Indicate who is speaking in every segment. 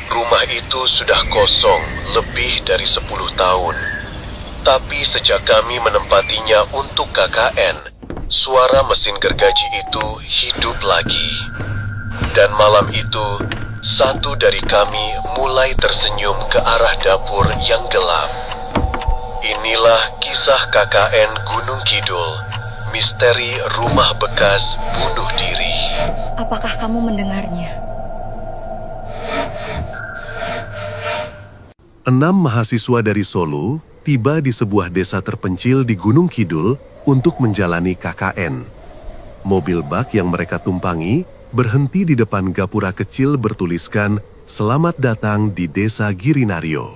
Speaker 1: Rumah itu sudah kosong lebih dari 10 tahun. Tapi sejak kami menempatinya untuk KKN, suara mesin gergaji itu hidup lagi. Dan malam itu, satu dari kami mulai tersenyum ke arah dapur yang gelap. Inilah kisah KKN Gunung Kidul, misteri rumah bekas bunuh diri.
Speaker 2: Apakah kamu mendengarnya?
Speaker 1: 6 mahasiswa dari Solo tiba di sebuah desa terpencil di Gunung Kidul untuk menjalani KKN. Mobil bak yang mereka tumpangi berhenti di depan gapura kecil bertuliskan "Selamat datang di Desa Girinario".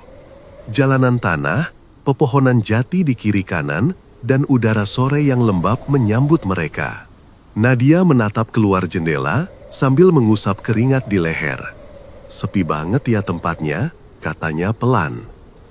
Speaker 1: Jalanan tanah, pepohonan jati di kiri kanan, dan udara sore yang lembab menyambut mereka. Nadia menatap keluar jendela sambil mengusap keringat di leher. "Sepi banget ya tempatnya," katanya pelan.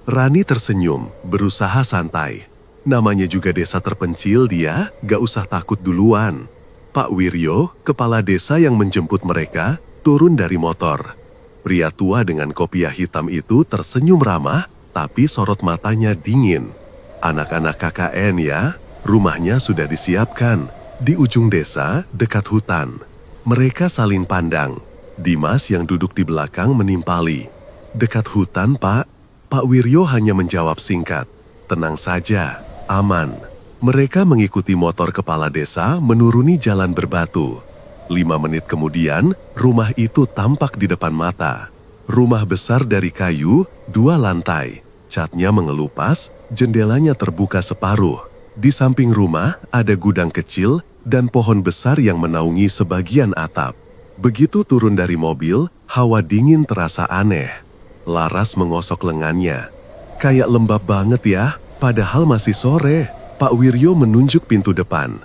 Speaker 1: Rani tersenyum, berusaha santai. Namanya juga desa terpencil dia, gak usah takut duluan. Pak Wiryo, kepala desa yang menjemput mereka, turun dari motor. Pria tua dengan kopiah hitam itu tersenyum ramah, tapi sorot matanya dingin. "Anak-anak KKN ya, rumahnya sudah disiapkan. Di ujung desa, dekat hutan." Mereka saling pandang. Dimas yang duduk di belakang menimpali. "Dekat hutan, Pak." Pak Wiryo hanya menjawab singkat, "Tenang saja, aman." Mereka mengikuti motor kepala desa menuruni jalan berbatu. 5 menit kemudian, rumah itu tampak di depan mata. Rumah besar dari kayu, 2 lantai. Catnya mengelupas, jendelanya terbuka separuh. Di samping rumah ada gudang kecil dan pohon besar yang menaungi sebagian atap. Begitu turun dari mobil, hawa dingin terasa aneh. Laras mengosok lengannya. "Kayak lembab banget ya, padahal masih sore." Pak Wiryo menunjuk pintu depan.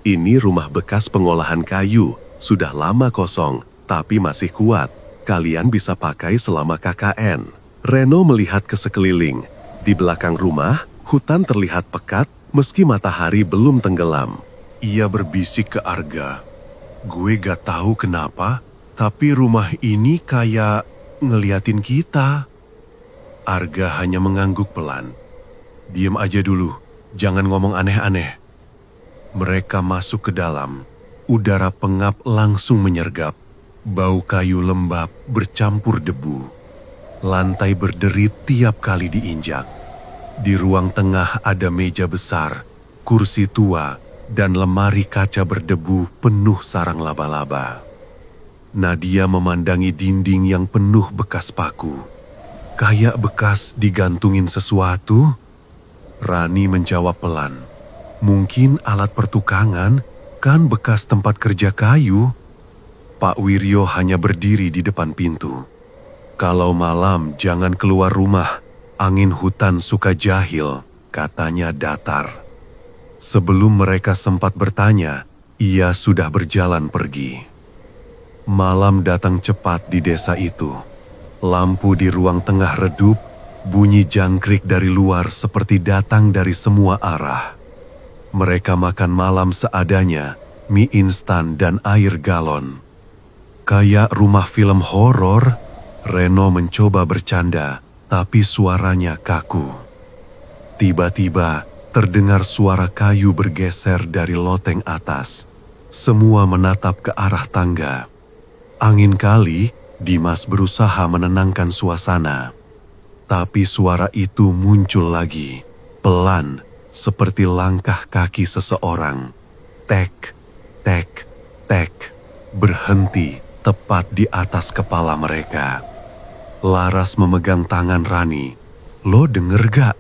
Speaker 1: "Ini rumah bekas pengolahan kayu, sudah lama kosong, tapi masih kuat. Kalian bisa pakai selama KKN." Reno melihat ke sekeliling. Di belakang rumah, hutan terlihat pekat meski matahari belum tenggelam. Ia berbisik ke Arga, "Gue gak tahu kenapa, tapi rumah ini kayak ngeliatin kita." Arga hanya mengangguk pelan. "Diam aja dulu, jangan ngomong aneh-aneh." Mereka masuk ke dalam. Udara pengap langsung menyergap. Bau kayu lembab bercampur debu. Lantai berderit tiap kali diinjak. Di ruang tengah ada meja besar, kursi tua, dan lemari kaca berdebu penuh sarang laba-laba. Nadia memandangi dinding yang penuh bekas paku. Kayak bekas digantungin sesuatu. Rani menjawab pelan, "Mungkin alat pertukangan, kan bekas tempat kerja kayu." Pak Wiryo hanya berdiri di depan pintu. "Kalau malam jangan keluar rumah, angin hutan suka jahil," katanya datar. Sebelum mereka sempat bertanya, ia sudah berjalan pergi. Malam datang cepat di desa itu. Lampu di ruang tengah redup, bunyi jangkrik dari luar seperti datang dari semua arah. Mereka makan malam seadanya, mie instan dan air galon. Kayak rumah film horor, Reno mencoba bercanda, tapi suaranya kaku. Tiba-tiba, terdengar suara kayu bergeser dari loteng atas. Semua menatap ke arah tangga. Angin kali, Dimas berusaha menenangkan suasana. Tapi suara itu muncul lagi, pelan, seperti langkah kaki seseorang. Tek, tek, tek, berhenti tepat di atas kepala mereka. Laras memegang tangan Rani. "Lo denger gak?"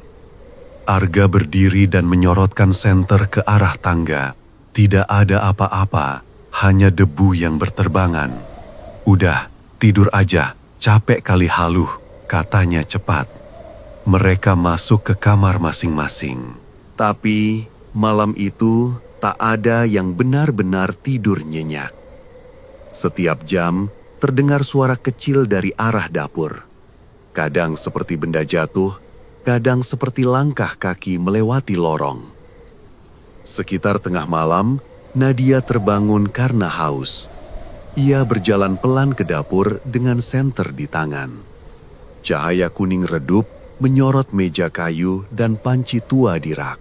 Speaker 1: Arga berdiri dan menyorotkan senter ke arah tangga. Tidak ada apa-apa, hanya debu yang berterbangan. "Udah, tidur aja, capek kali haluh," katanya cepat. Mereka masuk ke kamar masing-masing. Tapi malam itu tak ada yang benar-benar tidur nyenyak. Setiap jam terdengar suara kecil dari arah dapur. Kadang seperti benda jatuh, kadang seperti langkah kaki melewati lorong. Sekitar tengah malam, Nadia terbangun karena haus. Ia berjalan pelan ke dapur dengan senter di tangan. Cahaya kuning redup menyorot meja kayu dan panci tua di rak.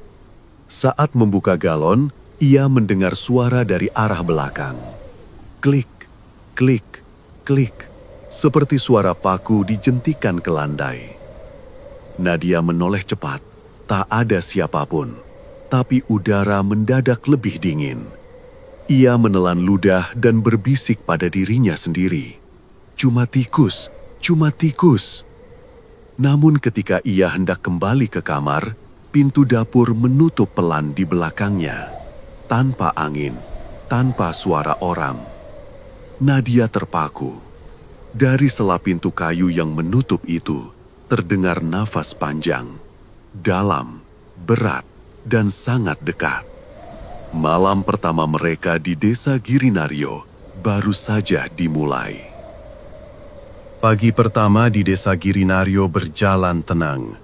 Speaker 1: Saat membuka galon, ia mendengar suara dari arah belakang. Klik, klik, klik, seperti suara paku dijentikan ke landai. Nadia menoleh cepat, tak ada siapapun, tapi udara mendadak lebih dingin. Ia menelan ludah dan berbisik pada dirinya sendiri. Cuma tikus, cuma tikus. Namun ketika ia hendak kembali ke kamar, pintu dapur menutup pelan di belakangnya. Tanpa angin, tanpa suara orang. Nadia terpaku. Dari sela pintu kayu yang menutup itu, terdengar nafas panjang, dalam, berat, dan sangat dekat. Malam pertama mereka di desa Girinario baru saja dimulai. Pagi pertama di desa Girinario berjalan tenang.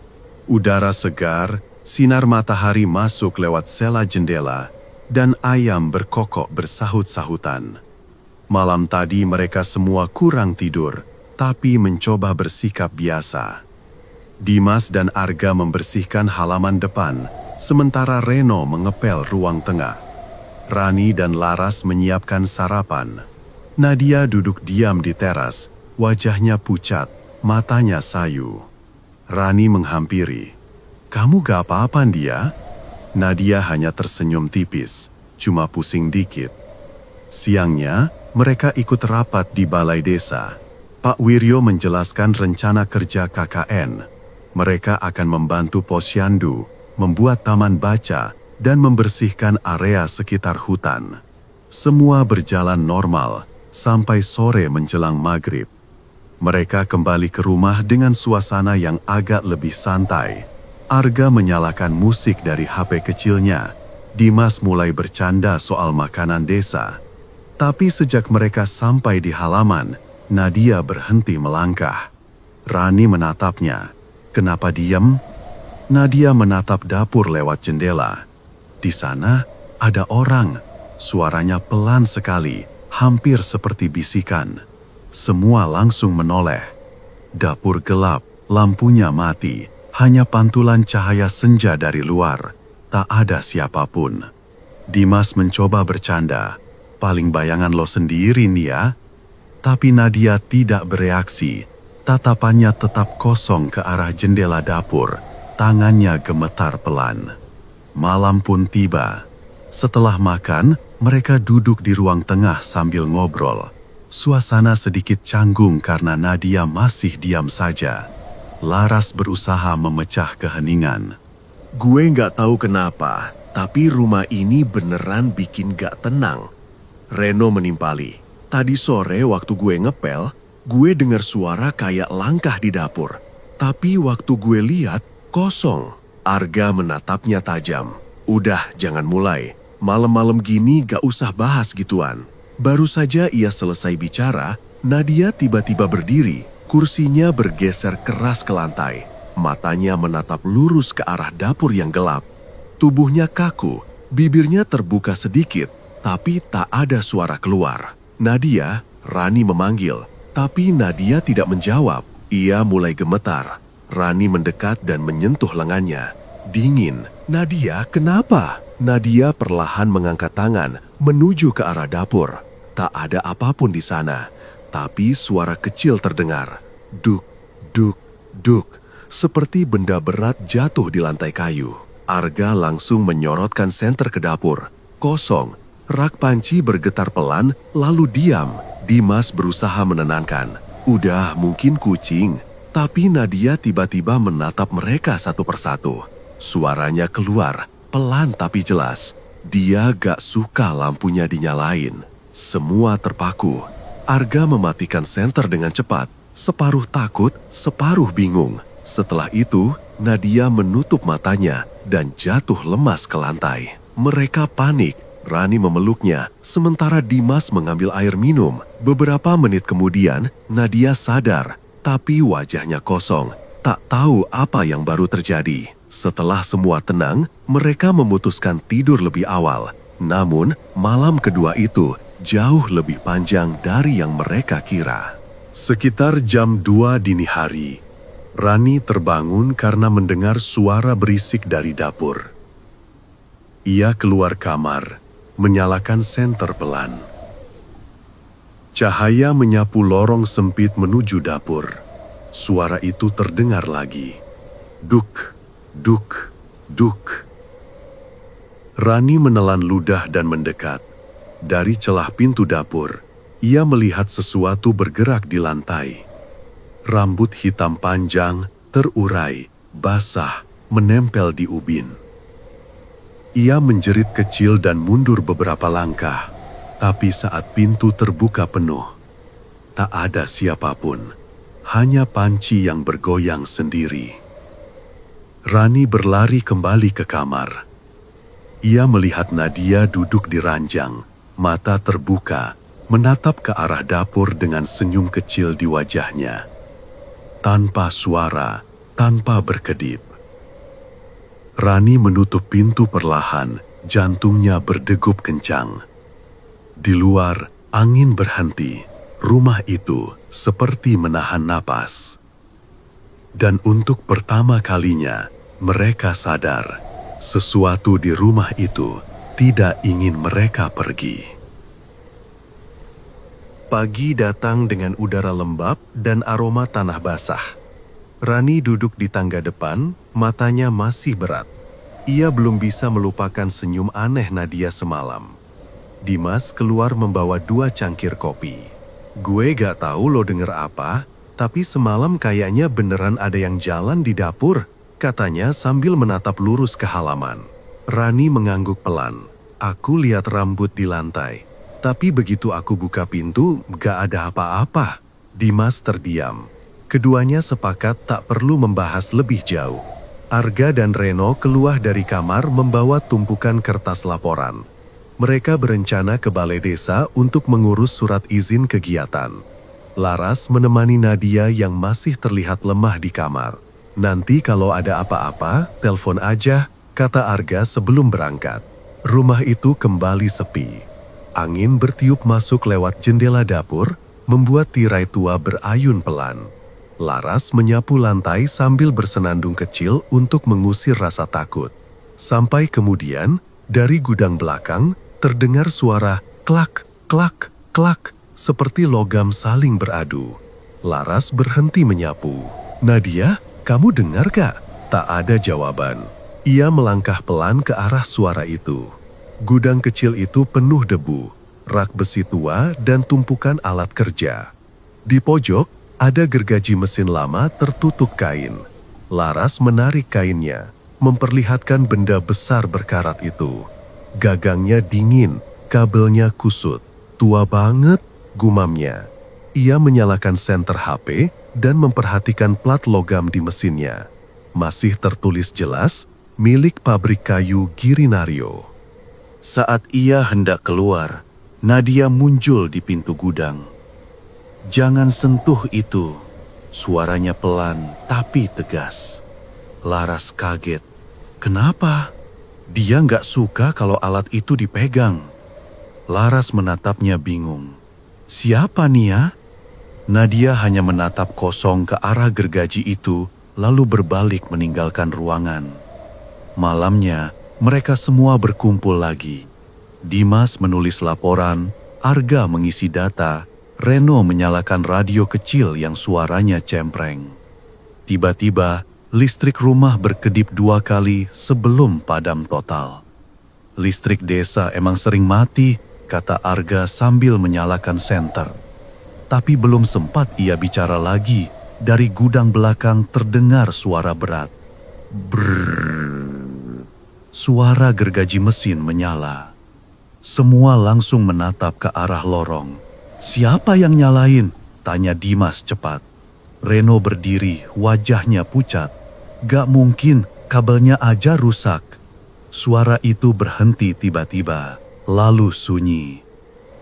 Speaker 1: Udara segar, sinar matahari masuk lewat sela jendela, dan ayam berkokok bersahut-sahutan. Malam tadi mereka semua kurang tidur, tapi mencoba bersikap biasa. Dimas dan Arga membersihkan halaman depan, sementara Reno mengepel ruang tengah. Rani dan Laras menyiapkan sarapan. Nadia duduk diam di teras, wajahnya pucat, matanya sayu. Rani menghampiri. "Kamu gak apa-apa, Dia?" Nadia hanya tersenyum tipis, cuma pusing dikit. Siangnya, mereka ikut rapat di balai desa. Pak Wiryo menjelaskan rencana kerja KKN. Mereka akan membantu posyandu, membuat taman baca, dan membersihkan area sekitar hutan. Semua berjalan normal, sampai sore menjelang maghrib. Mereka kembali ke rumah dengan suasana yang agak lebih santai. Arga menyalakan musik dari HP kecilnya. Dimas mulai bercanda soal makanan desa. Tapi sejak mereka sampai di halaman, Nadia berhenti melangkah. Rani menatapnya. "Kenapa diam?" Nadia menatap dapur lewat jendela. Di sana ada orang. Suaranya pelan sekali, hampir seperti bisikan. Semua langsung menoleh. Dapur gelap, lampunya mati, hanya pantulan cahaya senja dari luar. Tak ada siapapun. Dimas mencoba bercanda. "Paling bayangan lo sendiri nih ya." Tapi Nadia tidak bereaksi. Tatapannya tetap kosong ke arah jendela dapur. Tangannya gemetar pelan. Malam pun tiba. Setelah makan, mereka duduk di ruang tengah sambil ngobrol. Suasana sedikit canggung karena Nadia masih diam saja. Laras berusaha memecah keheningan. "Gue nggak tahu kenapa, tapi rumah ini beneran bikin gak tenang." Reno menimpali. "Tadi sore waktu gue ngepel, gue dengar suara kayak langkah di dapur. Tapi waktu gue lihat, kosong." Arga menatapnya tajam. "Udah, jangan mulai. Malam-malam gini gak usah bahas gituan." Baru saja ia selesai bicara, Nadia tiba-tiba berdiri. Kursinya bergeser keras ke lantai. Matanya menatap lurus ke arah dapur yang gelap. Tubuhnya kaku, bibirnya terbuka sedikit, tapi tak ada suara keluar. "Nadia," Rani memanggil, tapi Nadia tidak menjawab. Ia mulai gemetar. Rani mendekat dan menyentuh lengannya. Dingin. "Nadia, kenapa?" Nadia perlahan mengangkat tangan menuju ke arah dapur. Tak ada apapun di sana, tapi suara kecil terdengar. Duk, duk, duk, seperti benda berat jatuh di lantai kayu. Arga langsung menyorotkan senter ke dapur. Kosong. Rak panci bergetar pelan, lalu diam. Dimas berusaha menenangkan. "Udah, mungkin kucing." Tapi Nadia tiba-tiba menatap mereka satu persatu. Suaranya keluar, pelan tapi jelas. Dia gak suka lampunya dinyalain. Semua terpaku. Arga mematikan senter dengan cepat. Separuh takut, separuh bingung. Setelah itu, Nadia menutup matanya dan jatuh lemas ke lantai. Mereka panik. Rani memeluknya, sementara Dimas mengambil air minum. Beberapa menit kemudian, Nadia sadar, tapi wajahnya kosong. Tak tahu apa yang baru terjadi. Setelah semua tenang, mereka memutuskan tidur lebih awal. Namun, malam kedua itu jauh lebih panjang dari yang mereka kira. Sekitar jam 2 dini hari, Rani terbangun karena mendengar suara berisik dari dapur. Ia keluar kamar, menyalakan senter pelan. Cahaya menyapu lorong sempit menuju dapur. Suara itu terdengar lagi. Duk, duk, duk. Rani menelan ludah dan mendekat. Dari celah pintu dapur, ia melihat sesuatu bergerak di lantai. Rambut hitam panjang, terurai, basah, menempel di ubin. Ia menjerit kecil dan mundur beberapa langkah, tapi saat pintu terbuka penuh, tak ada siapapun, hanya panci yang bergoyang sendiri. Rani berlari kembali ke kamar. Ia melihat Nadia duduk di ranjang, mata terbuka, menatap ke arah dapur dengan senyum kecil di wajahnya. Tanpa suara, tanpa berkedip. Rani menutup pintu perlahan, jantungnya berdegup kencang. Di luar, angin berhenti. Rumah itu seperti menahan napas. Dan untuk pertama kalinya, mereka sadar sesuatu di rumah itu tidak ingin mereka pergi. Pagi datang dengan udara lembab dan aroma tanah basah. Rani duduk di tangga depan, matanya masih berat. Ia belum bisa melupakan senyum aneh Nadia semalam. Dimas keluar membawa 2 cangkir kopi. Gue gak tahu lo denger apa, tapi semalam kayaknya beneran ada yang jalan di dapur, katanya sambil menatap lurus ke halaman. Rani mengangguk pelan. Aku lihat rambut di lantai. Tapi begitu aku buka pintu, gak ada apa-apa. Dimas terdiam. Keduanya sepakat tak perlu membahas lebih jauh. Arga dan Reno keluar dari kamar membawa tumpukan kertas laporan. Mereka berencana ke balai desa untuk mengurus surat izin kegiatan. Laras menemani Nadia yang masih terlihat lemah di kamar. Nanti kalau ada apa-apa, telepon aja, kata Arga sebelum berangkat. Rumah itu kembali sepi. Angin bertiup masuk lewat jendela dapur, membuat tirai tua berayun pelan. Laras menyapu lantai sambil bersenandung kecil untuk mengusir rasa takut. Sampai kemudian, dari gudang belakang, terdengar suara klak, klak, klak, seperti logam saling beradu. Laras berhenti menyapu. Nadia, kamu dengar gak? Tak ada jawaban. Ia melangkah pelan ke arah suara itu. Gudang kecil itu penuh debu, rak besi tua dan tumpukan alat kerja. Di pojok, ada gergaji mesin lama tertutup kain. Laras menarik kainnya, memperlihatkan benda besar berkarat itu. Gagangnya dingin, kabelnya kusut. Tua banget, gumamnya. Ia menyalakan senter HP dan memperhatikan plat logam di mesinnya. Masih tertulis jelas, milik pabrik kayu Girinario. Saat ia hendak keluar, Nadia muncul di pintu gudang. Jangan sentuh itu, suaranya pelan tapi tegas. Laras kaget. Kenapa? Dia nggak suka kalau alat itu dipegang. Laras menatapnya bingung. Siapa Nia? Nadia hanya menatap kosong ke arah gergaji itu, lalu berbalik meninggalkan ruangan. Malamnya, mereka semua berkumpul lagi. Dimas menulis laporan, Arga mengisi data, Reno menyalakan radio kecil yang suaranya cempreng. Tiba-tiba, listrik rumah berkedip 2 kali sebelum padam total. Listrik desa emang sering mati, kata Arga sambil menyalakan senter. Tapi belum sempat ia bicara lagi, dari gudang belakang terdengar suara berat. Brrrr. Suara gergaji mesin menyala. Semua langsung menatap ke arah lorong. Siapa yang nyalain? Tanya Dimas cepat. Reno berdiri, wajahnya pucat. Gak mungkin, kabelnya aja rusak. Suara itu berhenti tiba-tiba, lalu sunyi.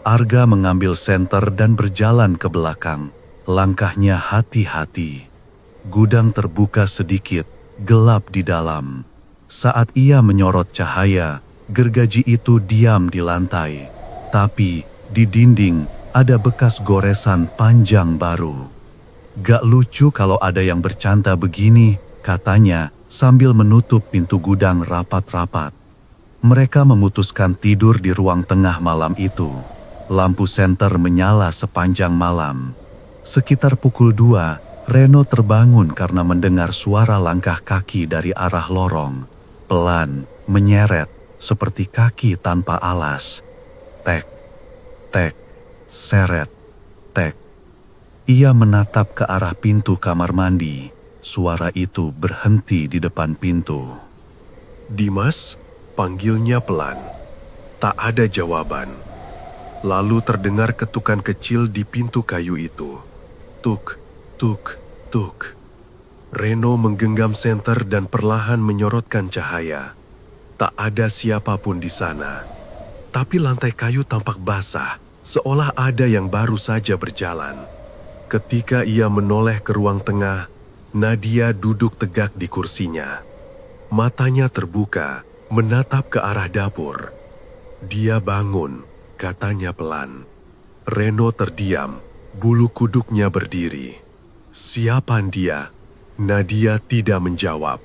Speaker 1: Arga mengambil senter dan berjalan ke belakang. Langkahnya hati-hati. Gudang terbuka sedikit, gelap di dalam. Saat ia menyorot cahaya, gergaji itu diam di lantai. Tapi di dinding ada bekas goresan panjang baru.
Speaker 3: Gak lucu kalau ada yang bercanda begini, katanya sambil menutup pintu gudang rapat-rapat. Mereka memutuskan tidur di ruang tengah malam itu. Lampu senter menyala sepanjang malam. Sekitar pukul 2, Reno terbangun karena mendengar suara langkah kaki dari arah lorong. Pelan, menyeret, seperti kaki tanpa alas. Tek, tek, seret, tek. Ia menatap ke arah pintu kamar mandi. Suara itu berhenti di depan pintu.
Speaker 1: Dimas, panggilnya pelan. Tak ada jawaban. Lalu terdengar ketukan kecil di pintu kayu itu. Tuk, tuk, tuk. Reno menggenggam senter dan perlahan menyorotkan cahaya. Tak ada siapapun di sana. Tapi lantai kayu tampak basah, seolah ada yang baru saja berjalan. Ketika ia menoleh ke ruang tengah, Nadia duduk tegak di kursinya. Matanya terbuka, menatap ke arah dapur. Dia bangun, katanya pelan. Reno terdiam, bulu kuduknya berdiri. Siapa dia? Nadia tidak menjawab.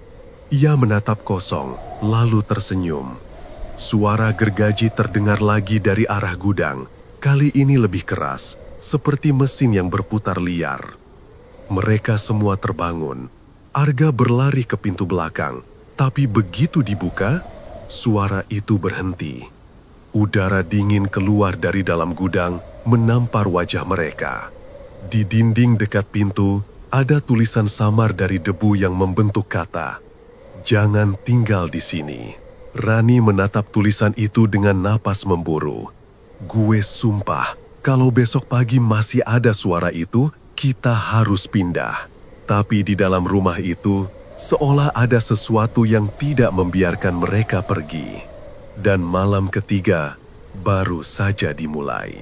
Speaker 1: Ia menatap kosong, lalu tersenyum. Suara gergaji terdengar lagi dari arah gudang, kali ini lebih keras, seperti mesin yang berputar liar. Mereka semua terbangun. Arga berlari ke pintu belakang, tapi begitu dibuka, suara itu berhenti. Udara dingin keluar dari dalam gudang, menampar wajah mereka. Di dinding dekat pintu, ada tulisan samar dari debu yang membentuk kata, "Jangan tinggal di sini." Rani menatap tulisan itu dengan napas memburu. "Gue sumpah, kalau besok pagi masih ada suara itu, kita harus pindah." Tapi di dalam rumah itu, seolah ada sesuatu yang tidak membiarkan mereka pergi. Dan malam ketiga baru saja dimulai.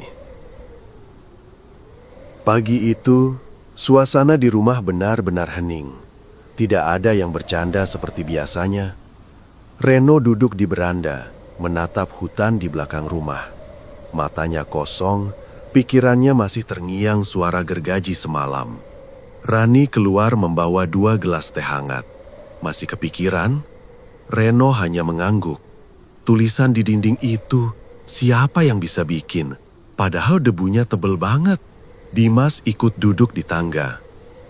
Speaker 1: Pagi itu, suasana di rumah benar-benar hening. Tidak ada yang bercanda seperti biasanya. Reno duduk di beranda, menatap hutan di belakang rumah. Matanya kosong, pikirannya masih terngiang suara gergaji semalam. Rani keluar membawa 2 gelas teh hangat. Masih kepikiran? Reno hanya mengangguk. Tulisan di dinding itu, siapa yang bisa bikin? Padahal debunya tebel banget. Dimas ikut duduk di tangga.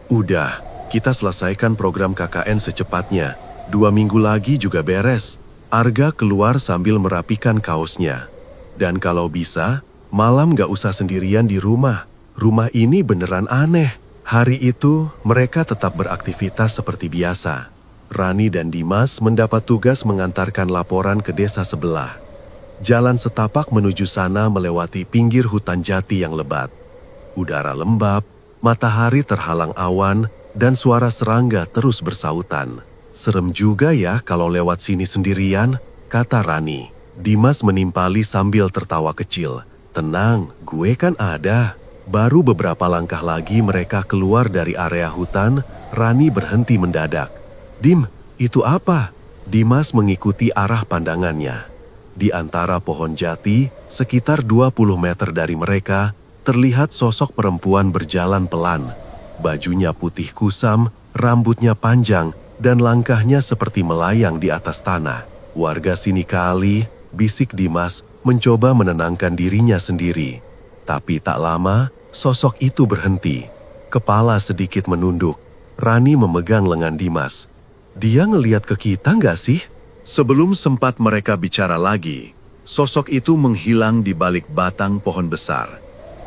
Speaker 1: "Udah, kita selesaikan program KKN secepatnya. 2 minggu lagi juga beres." Arga keluar sambil merapikan kaosnya. "Dan kalau bisa, malam gak usah sendirian di rumah. Rumah ini beneran aneh." Hari itu, mereka tetap beraktivitas seperti biasa. Rani dan Dimas mendapat tugas mengantarkan laporan ke desa sebelah. Jalan setapak menuju sana melewati pinggir hutan jati yang lebat. Udara lembab, matahari terhalang awan, dan suara serangga terus bersautan. "Serem juga ya kalau lewat sini sendirian," kata Rani. Dimas menimpali sambil tertawa kecil. "Tenang, gue kan ada." Baru beberapa langkah lagi mereka keluar dari area hutan, Rani berhenti mendadak. "Dim, itu apa?" Dimas mengikuti arah pandangannya. Di antara pohon jati, sekitar 20 meter dari mereka, terlihat sosok perempuan berjalan pelan. Bajunya putih kusam, rambutnya panjang, dan langkahnya seperti melayang di atas tanah. "Warga sini kali," bisik Dimas, mencoba menenangkan dirinya sendiri. Tapi tak lama, sosok itu berhenti. Kepala sedikit menunduk. Rani memegang lengan Dimas. "Dia ngeliat ke kita nggak sih?" Sebelum sempat mereka bicara lagi, sosok itu menghilang di balik batang pohon besar.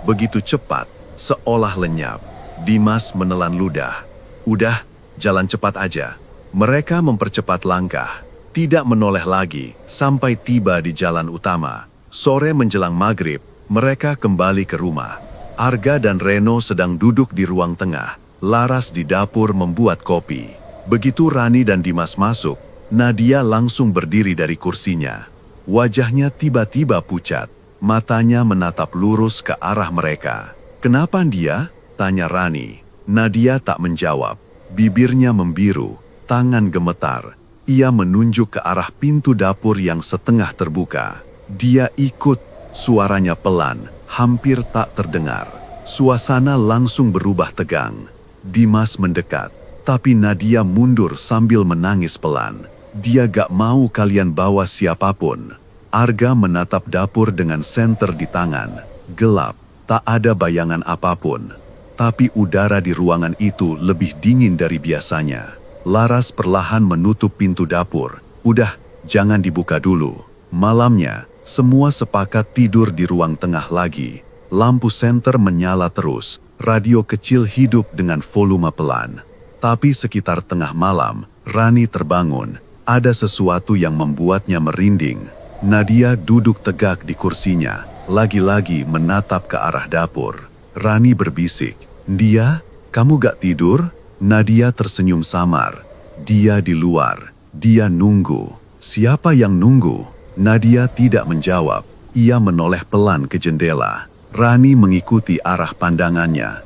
Speaker 1: Begitu cepat, seolah lenyap. Dimas menelan ludah. "Udah, jalan cepat aja." Mereka mempercepat langkah, tidak menoleh lagi sampai tiba di jalan utama. Sore menjelang maghrib, mereka kembali ke rumah. Arga dan Reno sedang duduk di ruang tengah. Laras di dapur membuat kopi. Begitu Rani dan Dimas masuk, Nadia langsung berdiri dari kursinya. Wajahnya tiba-tiba pucat. Matanya menatap lurus ke arah mereka. "Kenapa dia?" tanya Rani. Nadia tak menjawab. Bibirnya membiru, tangan gemetar. Ia menunjuk ke arah pintu dapur yang setengah terbuka. Dia ikut, suaranya pelan, hampir tak terdengar. Suasana langsung berubah tegang.
Speaker 3: Dimas mendekat, tapi Nadia mundur sambil menangis pelan. Dia gak mau kalian bawa siapapun. Arga menatap dapur dengan senter di tangan. Gelap, tak ada bayangan apapun. Tapi udara di ruangan itu lebih dingin dari biasanya. Laras perlahan menutup pintu dapur. Udah, jangan dibuka dulu. Malamnya, semua sepakat tidur di ruang tengah lagi. Lampu senter menyala terus. Radio kecil hidup dengan volume pelan. Tapi sekitar tengah malam, Rani terbangun. Ada sesuatu yang membuatnya merinding. Nadia duduk tegak di kursinya, lagi-lagi menatap ke arah dapur. Rani berbisik, "Dia, kamu gak tidur?" Nadia tersenyum samar. Dia di luar, dia nunggu. Siapa yang nunggu? Nadia tidak menjawab. Ia menoleh pelan ke jendela. Rani mengikuti arah pandangannya.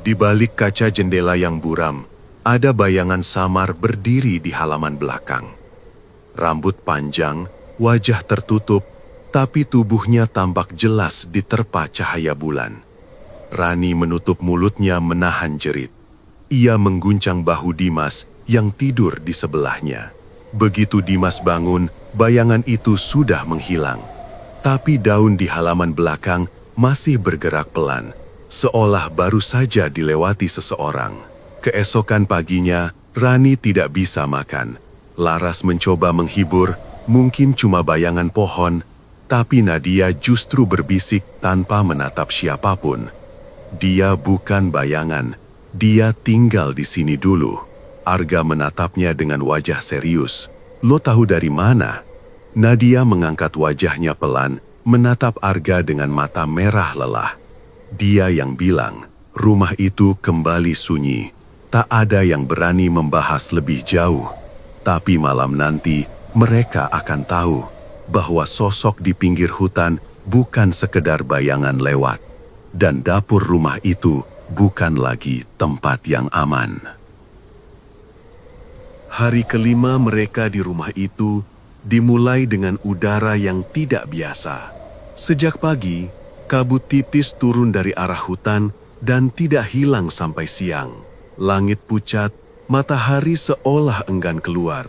Speaker 1: Di balik kaca jendela yang buram, ada bayangan samar berdiri di halaman belakang. Rambut panjang, wajah tertutup, tapi tubuhnya tampak jelas diterpa cahaya bulan. Rani menutup mulutnya menahan jerit. Ia mengguncang bahu Dimas yang tidur di sebelahnya. Begitu Dimas bangun, bayangan itu sudah menghilang. Tapi daun di halaman belakang masih bergerak pelan, seolah baru saja dilewati seseorang. Keesokan paginya, Rani tidak bisa makan. Laras mencoba menghibur, mungkin cuma bayangan pohon, tapi Nadia justru berbisik tanpa menatap siapapun. Dia bukan bayangan, dia tinggal di sini dulu. Arga menatapnya dengan wajah serius. Lo tahu dari mana? Nadia mengangkat wajahnya pelan, menatap Arga dengan mata merah lelah. Dia yang bilang, rumah itu kembali sunyi. Tak ada yang berani membahas lebih jauh. Tapi malam nanti, mereka akan tahu bahwa sosok di pinggir hutan bukan sekedar bayangan lewat. Dan dapur rumah itu bukan lagi tempat yang aman. Hari kelima mereka di rumah itu dimulai dengan udara yang tidak biasa. Sejak pagi, kabut tipis turun dari arah hutan dan tidak hilang sampai siang. Langit pucat, matahari seolah enggan keluar.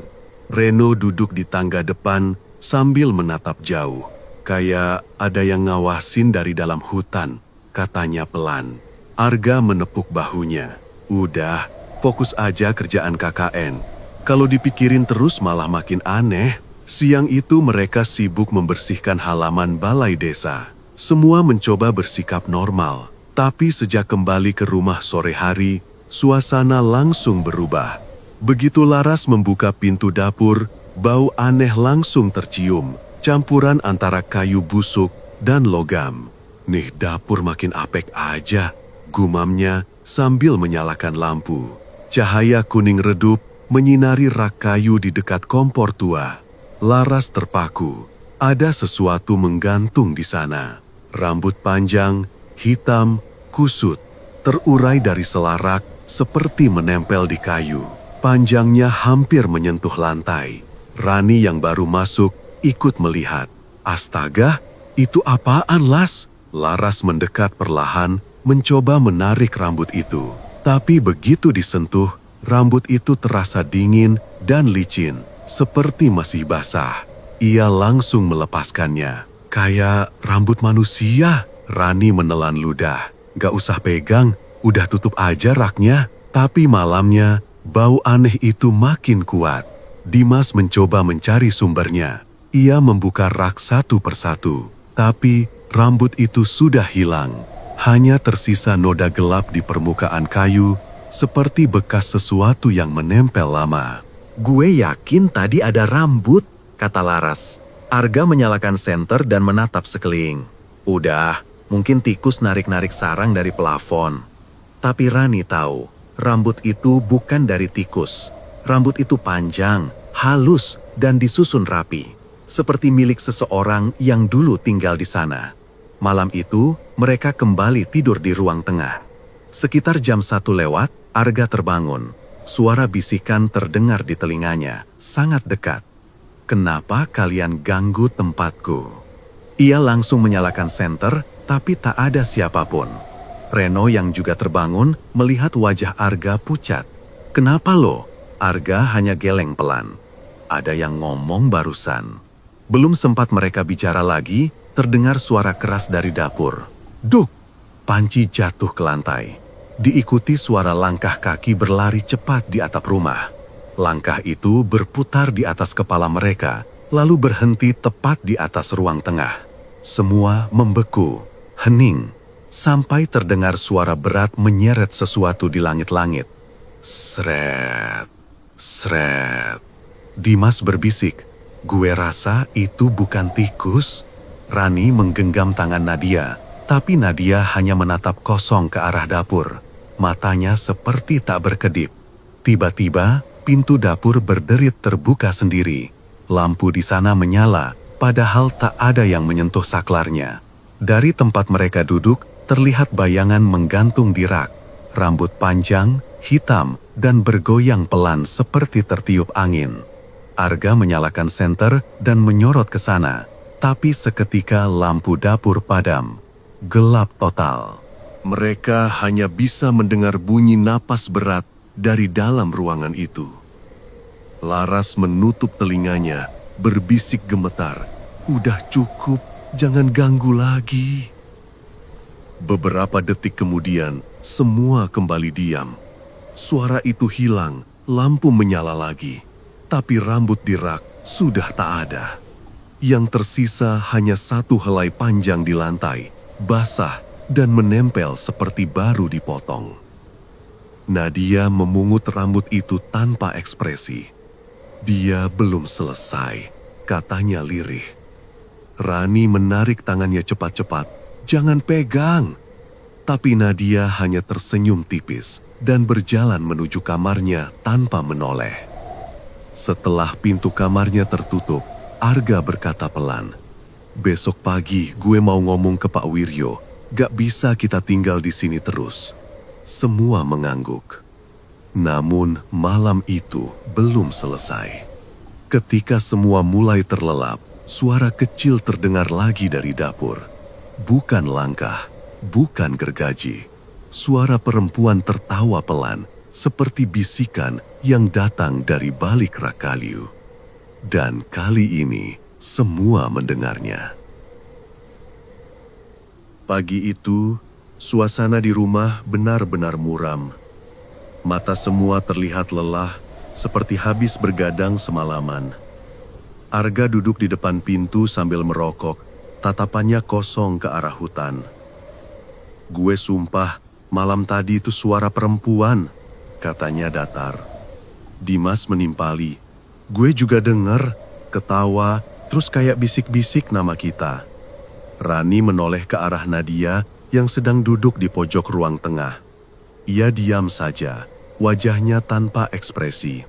Speaker 1: Reno duduk di tangga depan sambil menatap jauh. Kayak ada yang ngawasin dari dalam hutan, katanya pelan. Arga menepuk bahunya. Udah, fokus aja kerjaan KKN. Kalau dipikirin terus malah makin aneh. Siang itu mereka sibuk membersihkan halaman balai desa. Semua mencoba bersikap normal. Tapi sejak kembali ke rumah sore hari, suasana langsung berubah. Begitu Laras membuka pintu dapur, bau aneh langsung tercium. Campuran antara kayu busuk dan logam. Nih dapur makin apek aja, gumamnya sambil menyalakan lampu. Cahaya kuning redup menyinari rak kayu di dekat kompor tua. Laras terpaku. Ada sesuatu menggantung di sana. Rambut panjang, hitam, kusut, terurai dari selarak seperti menempel di kayu. Panjangnya hampir menyentuh lantai. Rani yang baru masuk ikut melihat. Astaga, itu apaan, Las? Laras mendekat perlahan, mencoba menarik rambut itu. Tapi begitu disentuh, rambut itu terasa dingin dan licin, seperti masih basah. Ia langsung melepaskannya. Kayak rambut manusia. Rani menelan ludah. Gak usah pegang, udah tutup aja raknya. Tapi malamnya, bau aneh itu makin kuat. Dimas mencoba mencari sumbernya. Ia membuka rak satu persatu. Tapi rambut itu sudah hilang. Hanya tersisa noda gelap di permukaan kayu, seperti bekas sesuatu yang menempel lama.
Speaker 4: Gue yakin tadi ada rambut, kata Laras. Arga menyalakan senter dan menatap sekeliling. Udah, mungkin tikus narik-narik sarang dari pelafon. Tapi Rani tahu, rambut itu bukan dari tikus. Rambut itu panjang, halus, dan disusun rapi. Seperti milik seseorang yang dulu tinggal di sana. Malam itu, mereka kembali tidur di ruang tengah. Sekitar jam 1 lewat, Arga terbangun. Suara bisikan terdengar di telinganya, sangat dekat. Kenapa kalian ganggu tempatku? Ia langsung menyalakan senter, tapi tak ada siapapun. Reno yang juga terbangun melihat wajah Arga pucat. "Kenapa lo?" Arga hanya geleng pelan. "Ada yang ngomong barusan." Belum sempat mereka bicara lagi, terdengar suara keras dari dapur. Duk! Panci jatuh ke lantai. Diikuti suara langkah kaki berlari cepat di atap rumah. Langkah itu berputar di atas kepala mereka, lalu berhenti tepat di atas ruang tengah. Semua membeku, hening, sampai terdengar suara berat menyeret sesuatu di langit-langit. Sret, sret. Dimas berbisik, "Gue rasa itu bukan tikus." Rani menggenggam tangan Nadia, tapi Nadia hanya menatap kosong ke arah dapur. Matanya seperti tak berkedip. Tiba-tiba, pintu dapur berderit terbuka sendiri. Lampu di sana menyala, padahal tak ada yang menyentuh saklarnya. Dari tempat mereka duduk, terlihat bayangan menggantung di rak. Rambut panjang, hitam, dan bergoyang pelan seperti tertiup angin. Arga menyalakan senter dan menyorot ke sana, tapi seketika lampu dapur padam. Gelap total.
Speaker 1: Mereka hanya bisa mendengar bunyi napas berat dari dalam ruangan itu. Laras menutup telinganya, berbisik gemetar, "Udah cukup, jangan ganggu lagi." Beberapa detik kemudian, semua kembali diam. Suara itu hilang, lampu menyala lagi, tapi rambut di rak sudah tak ada. Yang tersisa hanya satu helai panjang di lantai, basah dan menempel seperti baru dipotong. Nadia memungut rambut itu tanpa ekspresi. "Dia belum selesai," katanya lirih. Rani menarik tangannya cepat-cepat. "Jangan pegang." Tapi Nadia hanya tersenyum tipis dan berjalan menuju kamarnya tanpa menoleh. Setelah pintu kamarnya tertutup, Arga berkata pelan, "Besok pagi gue mau ngomong ke Pak Wiryo. Gak bisa kita tinggal di sini terus." Semua mengangguk. Namun malam itu belum selesai. Ketika semua mulai terlelap, suara kecil terdengar lagi dari dapur. Bukan langkah, bukan gergaji. Suara perempuan tertawa pelan, seperti bisikan yang datang dari balik rak kayu. Dan kali ini semua mendengarnya. Pagi itu, suasana di rumah benar-benar muram. Mata semua terlihat lelah, seperti habis bergadang semalaman. Arga duduk di depan pintu sambil merokok, tatapannya kosong ke arah hutan. "Gue sumpah, malam tadi itu suara perempuan," katanya datar. Dimas menimpali, "Gue juga dengar, ketawa, terus kayak bisik-bisik nama kita." Rani menoleh ke arah Nadia yang sedang duduk di pojok ruang tengah. Ia diam saja, wajahnya tanpa ekspresi.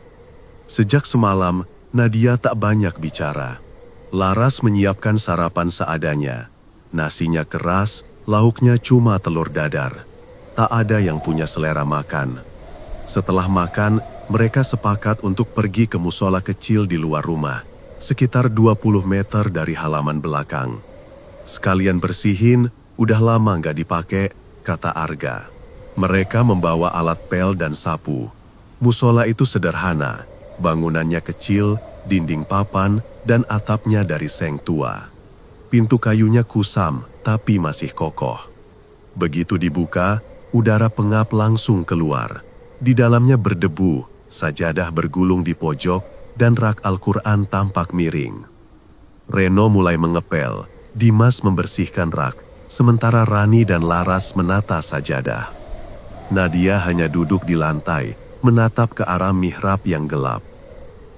Speaker 1: Sejak semalam, Nadia tak banyak bicara. Laras menyiapkan sarapan seadanya. Nasinya keras, lauknya cuma telur dadar. Tak ada yang punya selera makan. Setelah makan, mereka sepakat untuk pergi ke musola kecil di luar rumah, sekitar 20 meter dari halaman belakang. "Sekalian bersihin, udah lama nggak dipakai," kata Arga. Mereka membawa alat pel dan sapu. Musola itu sederhana, bangunannya kecil, dinding papan, dan atapnya dari seng tua. Pintu kayunya kusam, tapi masih kokoh. Begitu dibuka, udara pengap langsung keluar. Di dalamnya berdebu, sajadah bergulung di pojok, dan rak Al-Quran tampak miring. Reno mulai mengepel, Dimas membersihkan rak, sementara Rani dan Laras menata sajadah. Nadia hanya duduk di lantai, menatap ke arah mihrab yang gelap.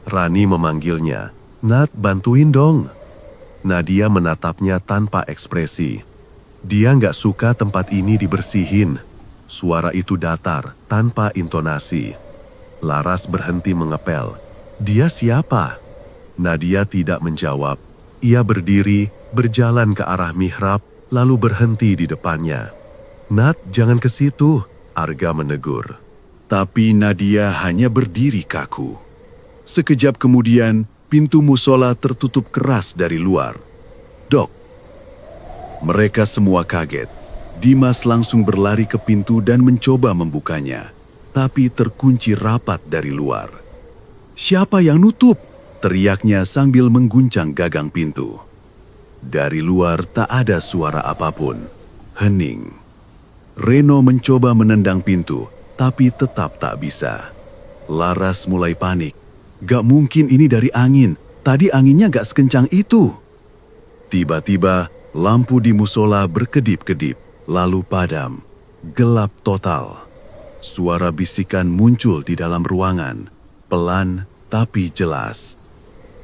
Speaker 1: Rani memanggilnya, "Nat, bantuin dong." Nadia menatapnya tanpa ekspresi. Dia nggak suka tempat ini dibersihin. Suara itu datar, tanpa intonasi. Laras berhenti mengepel. "Dia siapa?" Nadia tidak menjawab. Ia berdiri, berjalan ke arah mihrab, lalu berhenti di depannya. "Nat, jangan ke situ," Arga menegur. Tapi Nadia hanya berdiri kaku. Sekejap kemudian, pintu musola tertutup keras dari luar. "Dok!" Mereka semua kaget.
Speaker 3: Dimas langsung berlari ke pintu dan mencoba membukanya, tapi terkunci rapat dari luar. "Siapa yang nutup?" teriaknya sambil mengguncang gagang pintu. Dari luar tak ada suara apapun. Hening. Reno mencoba menendang pintu, tapi tetap tak bisa. Laras mulai panik. "Gak mungkin ini dari angin. Tadi anginnya gak sekencang itu." Tiba-tiba, lampu di musola berkedip-kedip, lalu padam. Gelap total. Suara bisikan muncul di dalam ruangan, pelan tapi jelas.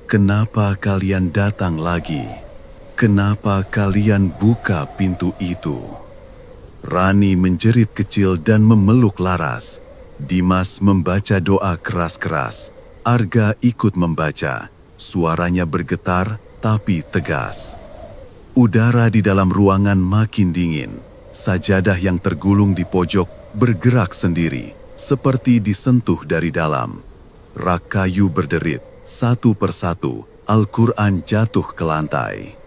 Speaker 3: "Kenapa kalian datang lagi? Kenapa kalian buka pintu itu?" Rani menjerit kecil dan memeluk Laras. Dimas membaca doa keras-keras. Arga ikut membaca. Suaranya bergetar tapi tegas. Udara di dalam ruangan makin dingin. Sajadah yang tergulung di pojok bergerak sendiri, seperti disentuh dari dalam. Rak kayu berderit, satu persatu, Al-Quran jatuh ke lantai.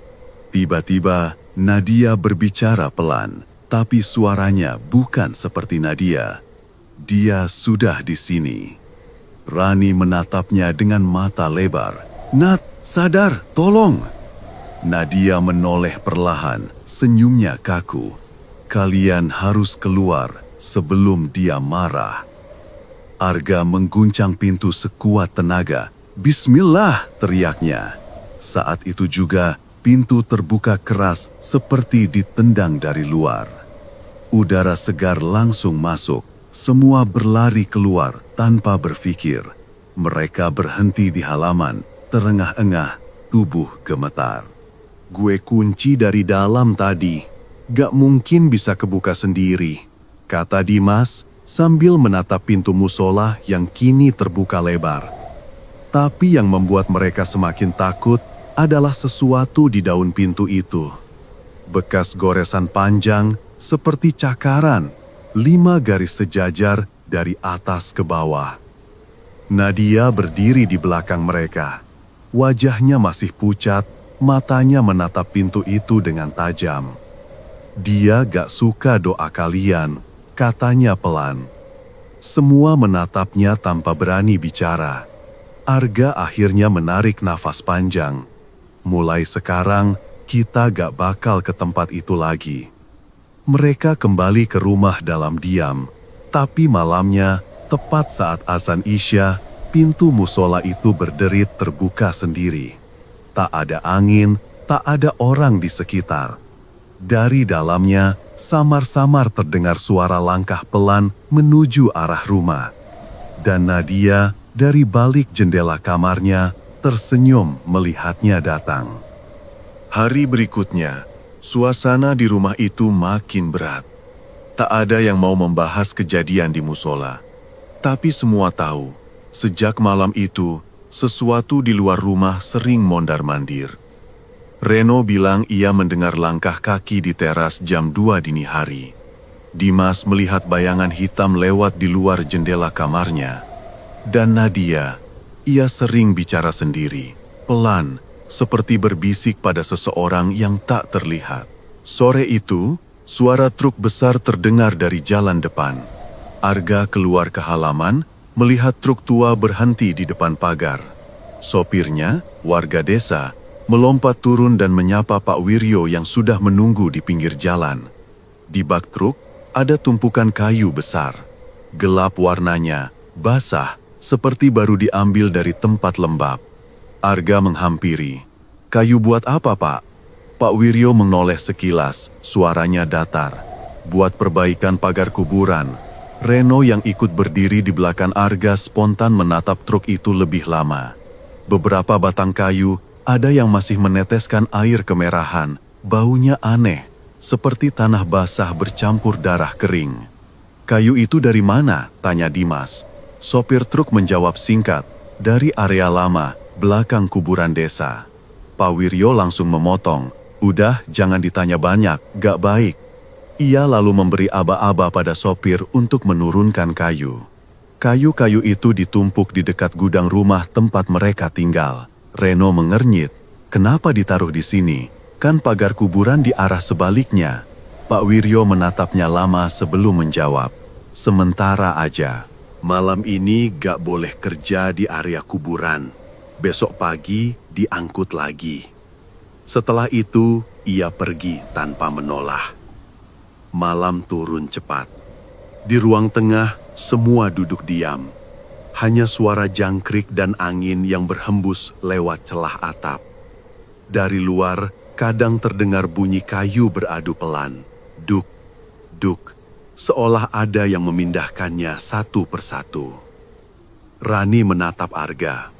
Speaker 3: Tiba-tiba, Nadia berbicara pelan, tapi suaranya bukan seperti Nadia. Dia sudah di sini. Rani menatapnya dengan mata lebar. "Nat, sadar, tolong!" Nadia menoleh perlahan, senyumnya kaku. "Kalian harus keluar sebelum dia marah." Arga mengguncang pintu sekuat tenaga. "Bismillah!" teriaknya. Saat itu juga, pintu terbuka keras seperti ditendang dari luar. Udara segar langsung masuk. Semua berlari keluar tanpa berpikir. Mereka berhenti di halaman, terengah-engah, tubuh gemetar.
Speaker 1: "Gue kunci dari dalam tadi. Gak mungkin bisa kebuka sendiri," kata Dimas sambil menatap pintu musola yang kini terbuka lebar. Tapi yang membuat mereka semakin takut adalah sesuatu di daun pintu itu. Bekas goresan panjang seperti cakaran, 5 garis sejajar dari atas ke bawah. Nadia berdiri di belakang mereka. Wajahnya masih pucat, matanya menatap pintu itu dengan tajam. "Dia gak suka doa kalian," katanya pelan. Semua menatapnya tanpa berani bicara. Arga akhirnya menarik nafas panjang. "Mulai sekarang, kita gak bakal ke tempat itu lagi." Mereka kembali ke rumah dalam diam, tapi malamnya, tepat saat azan Isya, pintu musola itu berderit terbuka sendiri. Tak ada angin, tak ada orang di sekitar. Dari dalamnya, samar-samar terdengar suara langkah pelan menuju arah rumah. Dan Nadia, dari balik jendela kamarnya, tersenyum melihatnya datang. Hari berikutnya, suasana di rumah itu makin berat. Tak ada yang mau membahas kejadian di musola. Tapi semua tahu, sejak malam itu, sesuatu di luar rumah sering mondar-mandir. Reno bilang ia mendengar langkah kaki di teras jam 2 dini hari. Dimas melihat bayangan hitam lewat di luar jendela kamarnya. Dan Nadia, ia sering bicara sendiri, pelan, seperti berbisik pada seseorang yang tak terlihat. Sore itu, suara truk besar terdengar dari jalan depan. Arga keluar ke halaman, melihat truk tua berhenti di depan pagar. Sopirnya, warga desa, melompat turun dan menyapa Pak Wiryo yang sudah menunggu di pinggir jalan. Di bak truk, ada tumpukan kayu besar. Gelap warnanya, basah, seperti baru diambil dari tempat lembab. Arga menghampiri. "Kayu buat apa, Pak?" Pak Wiryo menoleh sekilas, suaranya datar. "Buat perbaikan pagar kuburan." Reno yang ikut berdiri di belakang Arga spontan menatap truk itu lebih lama. Beberapa batang kayu, ada yang masih meneteskan air kemerahan, baunya aneh, seperti tanah basah bercampur darah kering. "Kayu itu dari mana?" tanya Dimas. Sopir truk menjawab singkat, "Dari area lama, belakang kuburan desa." Pak Wiryo langsung memotong, "Udah, jangan ditanya banyak, gak baik." Ia lalu memberi aba-aba pada sopir untuk menurunkan kayu. Kayu-kayu itu ditumpuk di dekat gudang rumah tempat mereka tinggal. Reno mengernyit, "Kenapa ditaruh di sini? Kan pagar kuburan di arah sebaliknya."
Speaker 3: Pak Wiryo menatapnya lama sebelum menjawab. Sementara aja.
Speaker 1: Malam ini gak boleh kerja di area kuburan. Besok pagi diangkut lagi. Setelah itu, ia pergi tanpa menoleh. Malam turun cepat. Di ruang tengah, semua duduk diam. Hanya suara jangkrik dan angin yang berhembus lewat celah atap. Dari luar, kadang terdengar bunyi kayu beradu pelan. Duk, duk. Seolah ada yang memindahkannya satu persatu. Rani menatap Arga.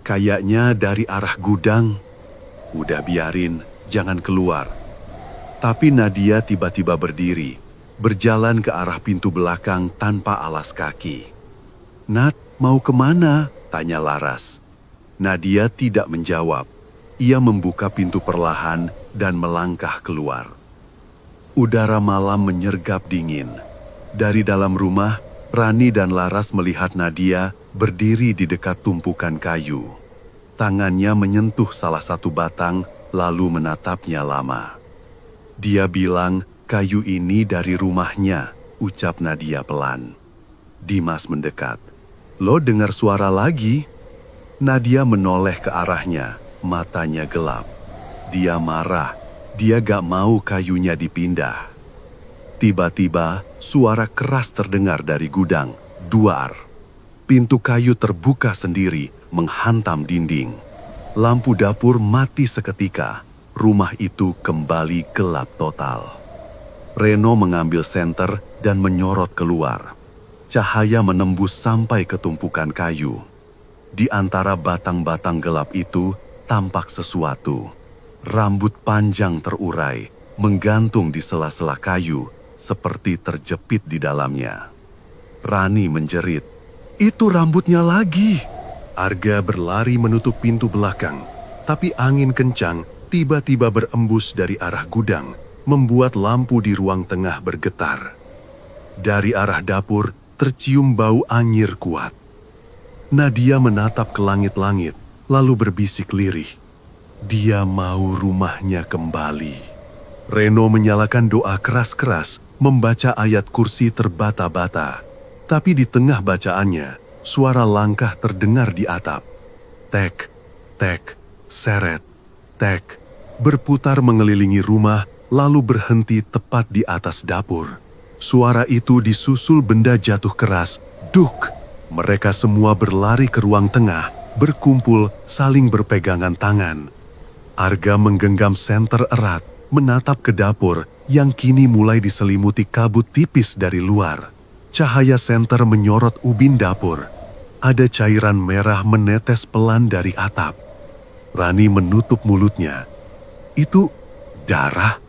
Speaker 1: Kayaknya dari arah gudang. Udah biarin, jangan keluar. Tapi Nadia tiba-tiba berdiri, berjalan ke arah pintu belakang tanpa alas kaki. "Nat, mau kemana?" tanya Laras. Nadia tidak menjawab. Ia membuka pintu perlahan dan melangkah keluar. Udara malam menyergap dingin. Dari dalam rumah, Rani dan Laras melihat Nadia berdiri di dekat tumpukan kayu. Tangannya menyentuh salah satu batang, lalu menatapnya lama. Dia bilang, "Kayu ini dari rumahnya," ucap Nadia pelan. Dimas mendekat. "Lo dengar suara lagi?" Nadia menoleh ke arahnya, matanya gelap. Dia marah. Dia gak mau kayunya dipindah. Tiba-tiba, suara keras terdengar dari gudang. Duar. Pintu kayu terbuka sendiri, menghantam dinding. Lampu dapur mati seketika. Rumah itu kembali gelap total. Reno mengambil senter dan menyorot keluar. Cahaya menembus sampai ke tumpukan kayu. Di antara batang-batang gelap itu, tampak sesuatu. Rambut panjang terurai, menggantung di sela-sela kayu, seperti terjepit di dalamnya. Rani menjerit, "Itu rambutnya lagi!" Arga berlari menutup pintu belakang, tapi angin kencang tiba-tiba berembus dari arah gudang, membuat lampu di ruang tengah bergetar. Dari arah dapur, tercium bau anyir kuat. Nadia menatap ke langit-langit, lalu berbisik lirih. Dia mau rumahnya kembali. Reno menyalakan doa keras-keras, membaca ayat kursi terbata-bata. Tapi di tengah bacaannya, suara langkah terdengar di atap. Tek, tek, seret, tek. Berputar mengelilingi rumah, lalu berhenti tepat di atas dapur. Suara itu disusul benda jatuh keras. Duk! Mereka semua berlari ke ruang tengah, berkumpul saling berpegangan tangan. Arga menggenggam senter erat, menatap ke dapur yang kini mulai diselimuti kabut tipis dari luar. Cahaya senter menyorot ubin dapur. Ada cairan merah menetes pelan dari atap. Rani menutup mulutnya. "Itu darah?"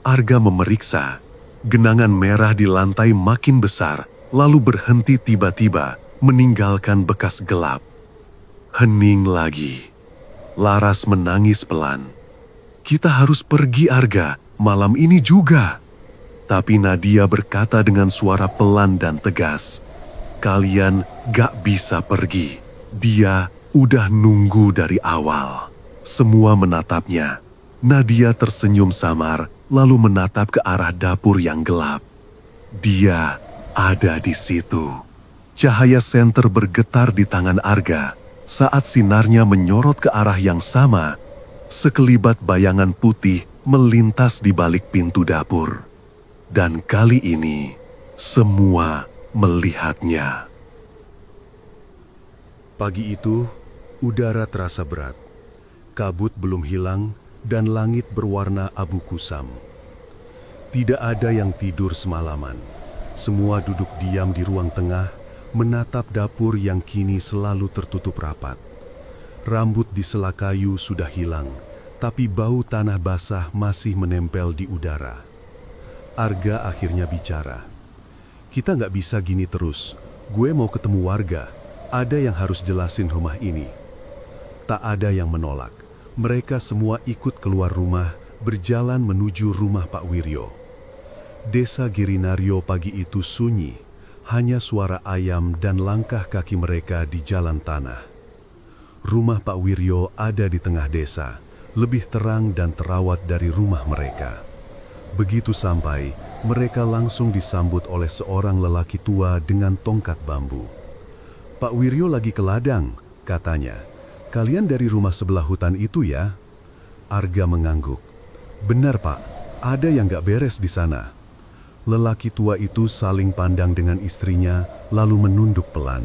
Speaker 1: Arga memeriksa. Genangan merah di lantai makin besar, lalu berhenti tiba-tiba, meninggalkan bekas gelap. Hening lagi. Laras menangis pelan. "Kita harus pergi, Arga, malam ini juga." Tapi Nadia berkata dengan suara pelan dan tegas, "Kalian gak bisa pergi. Dia udah nunggu dari awal." Semua menatapnya. Nadia tersenyum samar, lalu menatap ke arah dapur yang gelap. Dia ada di situ. Cahaya senter bergetar di tangan Arga. Saat sinarnya menyorot ke arah yang sama, sekelibat bayangan putih melintas di balik pintu dapur. Dan kali ini, semua melihatnya. Pagi itu, udara terasa berat. Kabut belum hilang dan langit berwarna abu kusam. Tidak ada yang tidur semalaman. Semua duduk diam di ruang tengah, menatap dapur yang kini selalu tertutup rapat. Rambut di sela kayu sudah hilang, tapi bau tanah basah masih menempel di udara. Arga akhirnya bicara. "Kita nggak bisa gini terus. Gue mau ketemu warga. Ada yang harus jelasin rumah ini." Tak ada yang menolak. Mereka semua ikut keluar rumah, berjalan menuju rumah Pak Wiryo. Desa Girinario pagi itu sunyi. Hanya suara ayam dan langkah kaki mereka di jalan tanah. Rumah Pak Wiryo ada di tengah desa, lebih terang dan terawat dari rumah mereka. Begitu sampai, mereka langsung disambut oleh seorang lelaki tua dengan tongkat bambu. "Pak Wiryo lagi ke ladang," katanya. "Kalian dari rumah sebelah hutan itu ya?" Arga mengangguk. "Benar Pak, ada yang gak beres di sana." Lelaki tua itu saling pandang dengan istrinya, lalu menunduk pelan.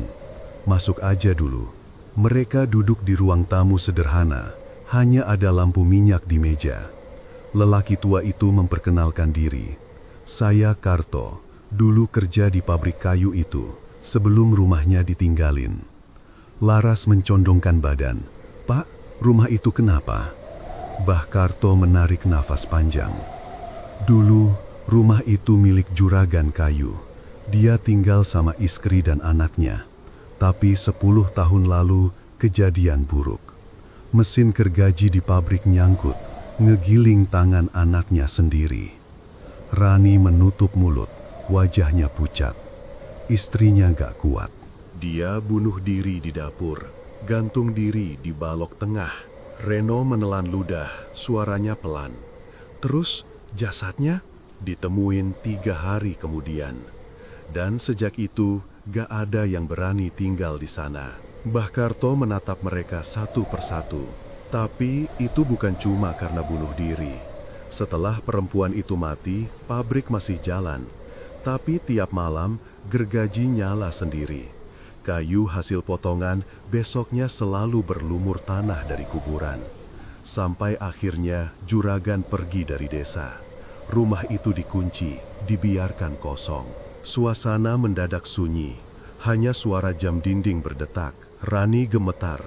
Speaker 1: "Masuk aja dulu." Mereka duduk di ruang tamu sederhana, hanya ada lampu minyak di meja. Lelaki tua itu memperkenalkan diri. "Saya Karto, dulu kerja di pabrik kayu itu, sebelum rumahnya ditinggalin." Laras mencondongkan badan. "Pak, rumah itu kenapa?" Bah Karto menarik nafas panjang. "Dulu, rumah itu milik juragan kayu. Dia tinggal sama istri dan anaknya. Tapi 10 tahun lalu, kejadian buruk. Mesin gergaji di pabrik nyangkut, ngegiling tangan anaknya sendiri." Rani menutup mulut, wajahnya pucat. Istrinya gak kuat. "Dia bunuh diri di dapur, gantung diri di balok tengah." Reno menelan ludah, suaranya pelan. "Terus jasadnya ditemuin 3 hari kemudian. Dan sejak itu gak ada yang berani tinggal di sana." Bah Karto menatap mereka satu persatu. Tapi itu bukan cuma karena bunuh diri. Setelah perempuan itu mati, pabrik masih jalan. Tapi tiap malam, gergaji nyala sendiri. Kayu hasil potongan besoknya selalu berlumur tanah dari kuburan. Sampai akhirnya juragan pergi dari desa. Rumah itu dikunci, dibiarkan kosong. Suasana mendadak sunyi. Hanya suara jam dinding berdetak. Rani gemetar.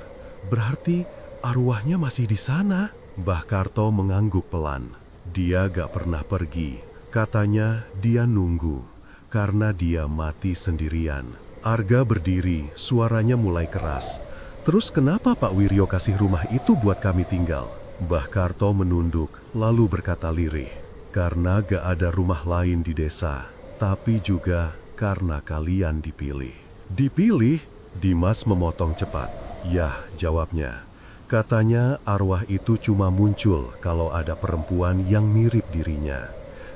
Speaker 1: "Berarti arwahnya masih di sana?" Bah Karto mengangguk pelan. "Dia gak pernah pergi. Katanya dia nunggu, karena dia mati sendirian." Arga berdiri, suaranya mulai keras. "Terus kenapa Pak Wiryo kasih rumah itu buat kami tinggal?" Bah Karto menunduk, lalu berkata lirih. "Karena gak ada rumah lain di desa, tapi juga karena kalian dipilih." "Dipilih?" Dimas memotong cepat. "Yah," jawabnya. "Katanya arwah itu cuma muncul kalau ada perempuan yang mirip dirinya.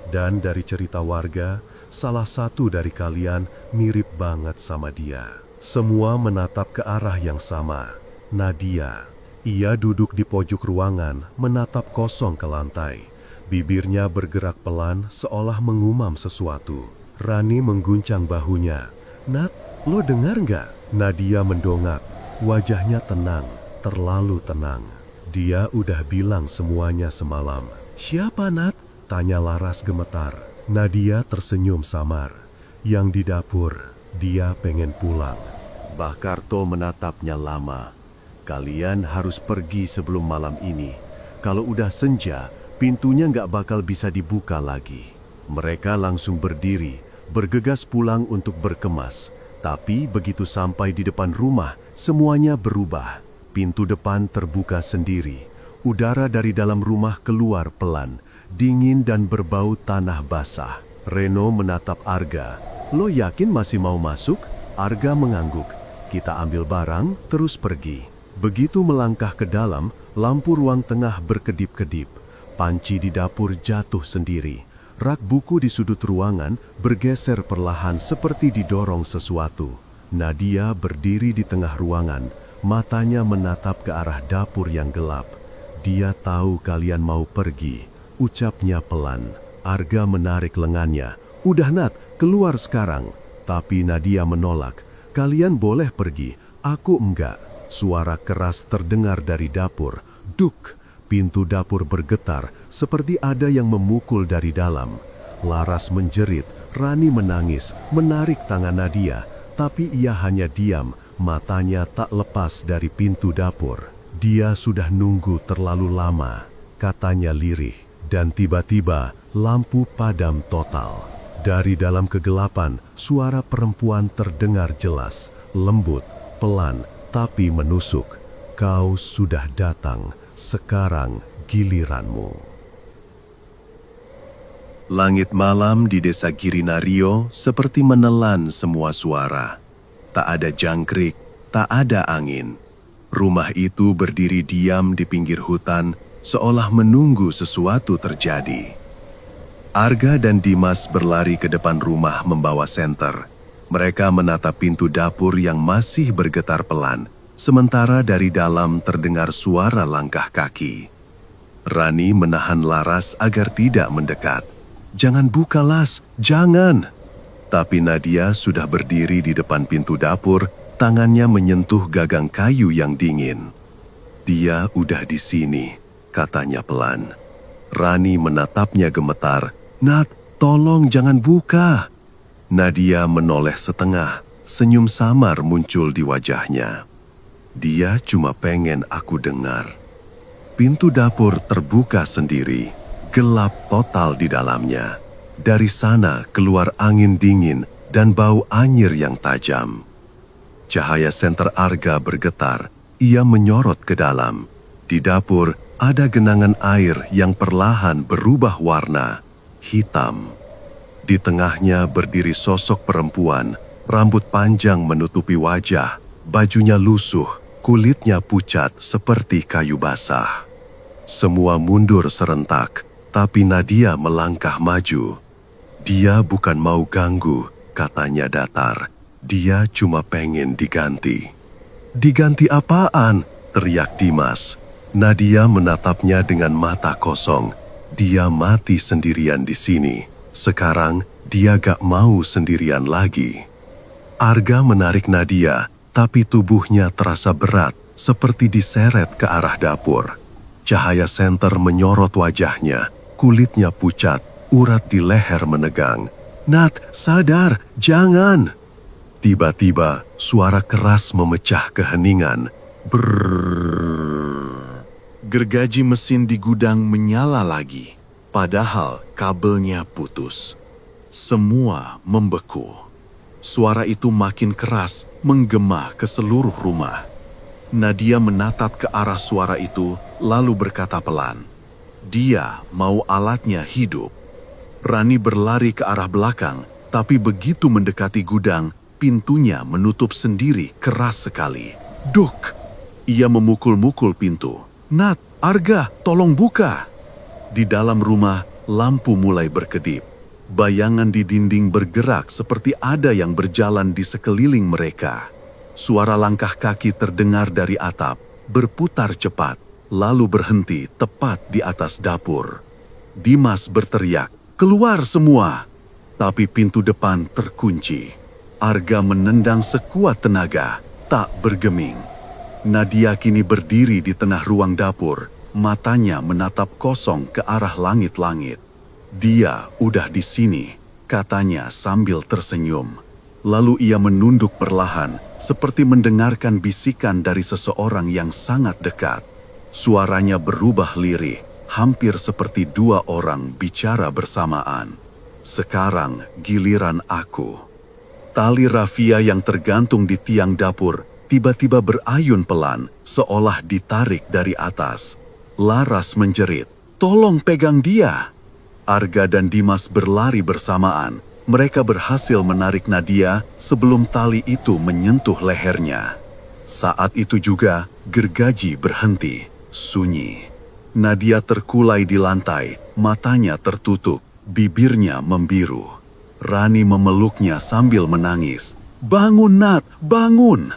Speaker 1: Dan dari cerita warga, salah satu dari kalian mirip banget sama dia." Semua menatap ke arah yang sama. Nadia. Ia duduk di pojok ruangan, menatap kosong ke lantai. Bibirnya bergerak pelan seolah mengumam sesuatu. Rani mengguncang bahunya. "Nat, lo dengar nggak?" Nadia mendongak. Wajahnya tenang. Terlalu tenang. "Dia udah bilang semuanya semalam." "Siapa, Nat?" tanya Laras gemetar. Nadia tersenyum samar. "Yang di dapur, dia pengen pulang." Bah Karto menatapnya lama. "Kalian harus pergi sebelum malam ini. Kalau udah senja, pintunya nggak bakal bisa dibuka lagi." Mereka langsung berdiri, bergegas pulang untuk berkemas. Tapi begitu sampai di depan rumah, semuanya berubah. Pintu depan terbuka sendiri. Udara dari dalam rumah keluar pelan, dingin dan berbau tanah basah. Reno menatap Arga. "Lo yakin masih mau masuk?" Arga mengangguk. "Kita ambil barang, terus pergi." Begitu melangkah ke dalam, lampu ruang tengah berkedip-kedip. Panci di dapur jatuh sendiri. Rak buku di sudut ruangan bergeser perlahan seperti didorong sesuatu. Nadia berdiri di tengah ruangan, matanya menatap ke arah dapur yang gelap. "Dia tahu kalian mau pergi," ucapnya pelan. Arga menarik lengannya. "Udah Nat, keluar sekarang." Tapi Nadia menolak. "Kalian boleh pergi, aku enggak." Suara keras terdengar dari dapur. Duk! Pintu dapur bergetar, seperti ada yang memukul dari dalam. Laras menjerit, Rani menangis, menarik tangan Nadia, tapi ia hanya diam, matanya tak lepas dari pintu dapur. "Dia sudah nunggu terlalu lama," katanya lirih, dan tiba-tiba lampu padam total. Dari dalam kegelapan, suara perempuan terdengar jelas, lembut, pelan, tapi menusuk. "Kau sudah datang. Sekarang giliranmu." Langit malam di desa Girinario seperti menelan semua suara. Tak ada jangkrik, tak ada angin. Rumah itu berdiri diam di pinggir hutan, seolah menunggu sesuatu terjadi. Arga dan Dimas berlari ke depan rumah membawa senter. Mereka menatap pintu dapur yang masih bergetar pelan, sementara dari dalam terdengar suara langkah kaki. Rani menahan Laras agar tidak mendekat. "Jangan buka, Las, jangan!" Tapi Nadia sudah berdiri di depan pintu dapur, tangannya menyentuh gagang kayu yang dingin. "Dia udah di sini," katanya pelan. Rani menatapnya gemetar. "Nat, tolong jangan buka." Nadia menoleh setengah, senyum samar muncul di wajahnya. "Dia cuma pengen aku dengar." Pintu dapur terbuka sendiri, gelap total di dalamnya. Dari sana keluar angin dingin dan bau anyir yang tajam. Cahaya senter Arga bergetar, ia menyorot ke dalam. Di dapur ada genangan air yang perlahan berubah warna, hitam. Di tengahnya berdiri sosok perempuan, rambut panjang menutupi wajah, bajunya lusuh, kulitnya pucat seperti kayu basah. Semua mundur serentak, tapi Nadia melangkah maju. "Dia bukan mau ganggu," katanya datar. "Dia cuma pengen diganti." "Diganti apaan?" teriak Dimas. Nadia menatapnya dengan mata kosong. "Dia mati sendirian di sini. Sekarang dia gak mau sendirian lagi." Arga menarik Nadia, tapi tubuhnya terasa berat, seperti diseret ke arah dapur. Cahaya senter menyorot wajahnya, kulitnya pucat, urat di leher menegang. "Nat, sadar, jangan!" Tiba-tiba, suara keras memecah keheningan. Brrrr. Gergaji mesin di gudang menyala lagi. Padahal kabelnya putus. Semua membeku. Suara itu makin keras, menggema ke seluruh rumah. Nadia menatap ke arah suara itu, lalu berkata pelan, "Dia mau alatnya hidup." Rani berlari ke arah belakang, tapi begitu mendekati gudang, pintunya menutup sendiri keras sekali. Duk! Ia memukul-mukul pintu. "Nat, Arga, tolong buka!" Di dalam rumah, lampu mulai berkedip. Bayangan di dinding bergerak seperti ada yang berjalan di sekeliling mereka. Suara langkah kaki terdengar dari atap, berputar cepat, lalu berhenti tepat di atas dapur. Dimas berteriak, "Keluar semua!" Tapi pintu depan terkunci. Arga menendang sekuat tenaga, tak bergeming. Nadia kini berdiri di tengah ruang dapur, matanya menatap kosong ke arah langit-langit. "Dia udah di sini," katanya sambil tersenyum. Lalu ia menunduk perlahan, seperti mendengarkan bisikan dari seseorang yang sangat dekat. Suaranya berubah lirih, hampir seperti dua orang bicara bersamaan. "Sekarang giliran aku." Tali rafia yang tergantung di tiang dapur tiba-tiba berayun pelan, seolah ditarik dari atas. Laras menjerit, "Tolong pegang dia!" Arga dan Dimas berlari bersamaan. Mereka berhasil menarik Nadia sebelum tali itu menyentuh lehernya. Saat itu juga, gergaji berhenti, sunyi. Nadia terkulai di lantai, matanya tertutup, bibirnya membiru. Rani memeluknya sambil menangis. "Bangun, Nat, bangun!"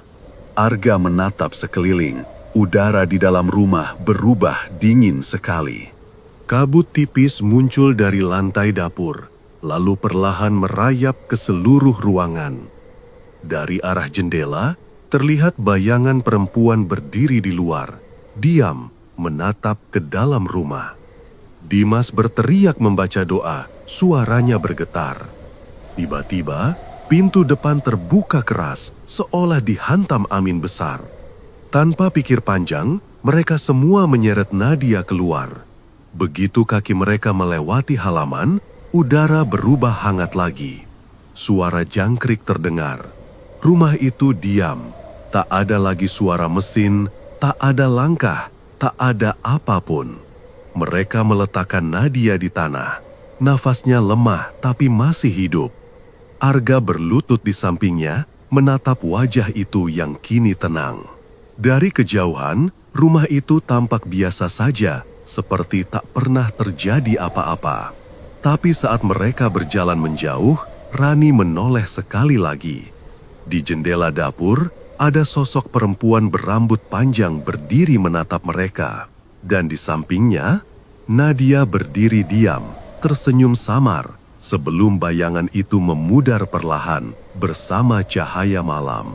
Speaker 1: Arga menatap sekeliling. Udara di dalam rumah berubah dingin sekali. Kabut tipis muncul dari lantai dapur, lalu perlahan merayap ke seluruh ruangan. Dari arah jendela, terlihat bayangan perempuan berdiri di luar, diam menatap ke dalam rumah. Dimas berteriak membaca doa, suaranya bergetar. Tiba-tiba, pintu depan terbuka keras, seolah dihantam angin besar. Tanpa pikir panjang, mereka semua menyeret Nadia keluar. Begitu kaki mereka melewati halaman, udara berubah hangat lagi. Suara jangkrik terdengar. Rumah itu diam. Tak ada lagi suara mesin, tak ada langkah, tak ada apapun. Mereka meletakkan Nadia di tanah. Nafasnya lemah tapi masih hidup. Arga berlutut di sampingnya, menatap wajah itu yang kini tenang. Dari kejauhan, rumah itu tampak biasa saja, seperti tak pernah terjadi apa-apa. Tapi saat mereka berjalan menjauh, Rani menoleh sekali lagi. Di jendela dapur, ada sosok perempuan berambut panjang berdiri menatap mereka. Dan di sampingnya, Nadia berdiri diam, tersenyum samar, sebelum bayangan itu memudar perlahan bersama cahaya malam.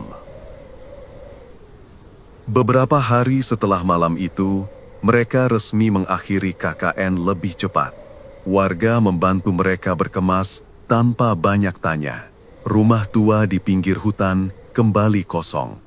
Speaker 1: Beberapa hari setelah malam itu, mereka resmi mengakhiri KKN lebih cepat. Warga membantu mereka berkemas tanpa banyak tanya. Rumah tua di pinggir hutan kembali kosong.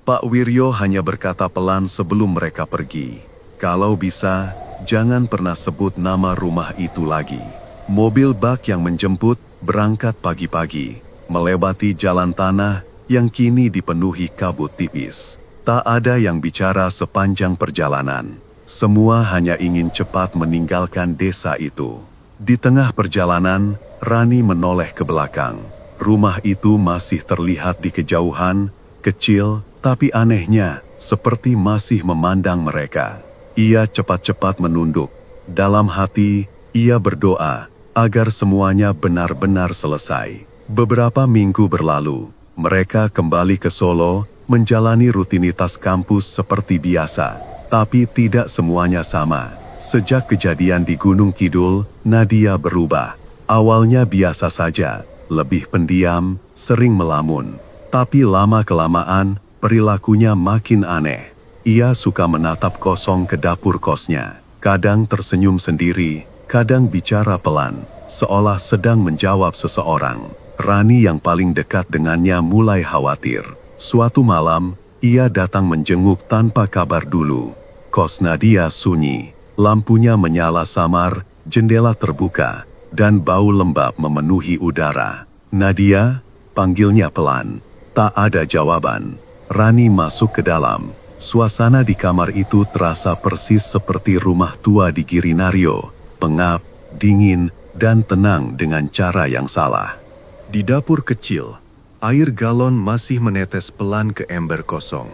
Speaker 1: Pak Wiryo hanya berkata pelan sebelum mereka pergi. Kalau bisa, jangan pernah sebut nama rumah itu lagi. Mobil bak yang menjemput berangkat pagi-pagi, melewati jalan tanah yang kini dipenuhi kabut tipis. Tak ada yang bicara sepanjang perjalanan. Semua hanya ingin cepat meninggalkan desa itu. Di tengah perjalanan, Rani menoleh ke belakang. Rumah itu masih terlihat di kejauhan, kecil, tapi anehnya seperti masih memandang mereka. Ia cepat-cepat menunduk. Dalam hati, ia berdoa agar semuanya benar-benar selesai. Beberapa minggu berlalu, mereka kembali ke Solo, menjalani rutinitas kampus seperti biasa, tapi tidak semuanya sama. Sejak kejadian di Gunung Kidul, Nadia berubah. Awalnya biasa saja, lebih pendiam, sering melamun. Tapi lama-kelamaan, perilakunya makin aneh. Ia suka menatap kosong ke dapur kosnya. Kadang tersenyum sendiri, kadang bicara pelan, seolah sedang menjawab seseorang. Rani yang paling dekat dengannya mulai khawatir. Suatu malam, ia datang menjenguk tanpa kabar dulu. Kos Nadia sunyi, lampunya menyala samar, jendela terbuka, dan bau lembab memenuhi udara. Nadia, panggilnya pelan. Tak ada jawaban. Rani masuk ke dalam. Suasana di kamar itu terasa persis seperti rumah tua di Girinario, pengap, dingin, dan tenang dengan cara yang salah. Di dapur kecil, air galon masih menetes pelan ke ember kosong.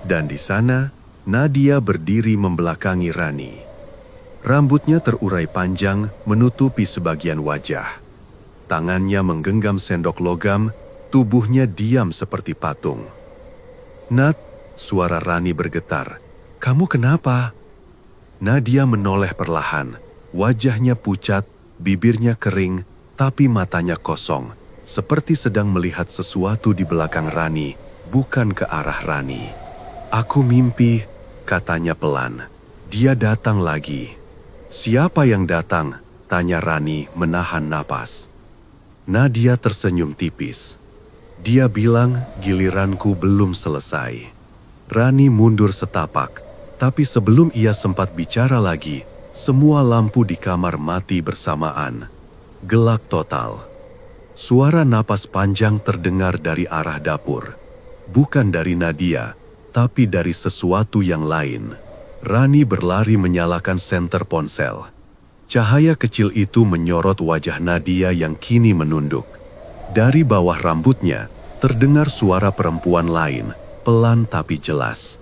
Speaker 1: Dan di sana, Nadia berdiri membelakangi Rani. Rambutnya terurai panjang menutupi sebagian wajah. Tangannya menggenggam sendok logam, tubuhnya diam seperti patung. "Nat," suara Rani bergetar, "kamu kenapa?" Nadia menoleh perlahan, wajahnya pucat, bibirnya kering, tapi matanya kosong. Seperti sedang melihat sesuatu di belakang Rani, bukan ke arah Rani. "Aku mimpi," katanya pelan. "Dia datang lagi." "Siapa yang datang?" tanya Rani menahan napas. Nadia tersenyum tipis. "Dia bilang giliranku belum selesai." Rani mundur setapak, tapi sebelum ia sempat bicara lagi, semua lampu di kamar mati bersamaan. Gelap total. Suara napas panjang terdengar dari arah dapur. Bukan dari Nadia, tapi dari sesuatu yang lain. Rani berlari menyalakan senter ponsel. Cahaya kecil itu menyorot wajah Nadia yang kini menunduk. Dari bawah rambutnya, terdengar suara perempuan lain, pelan tapi jelas.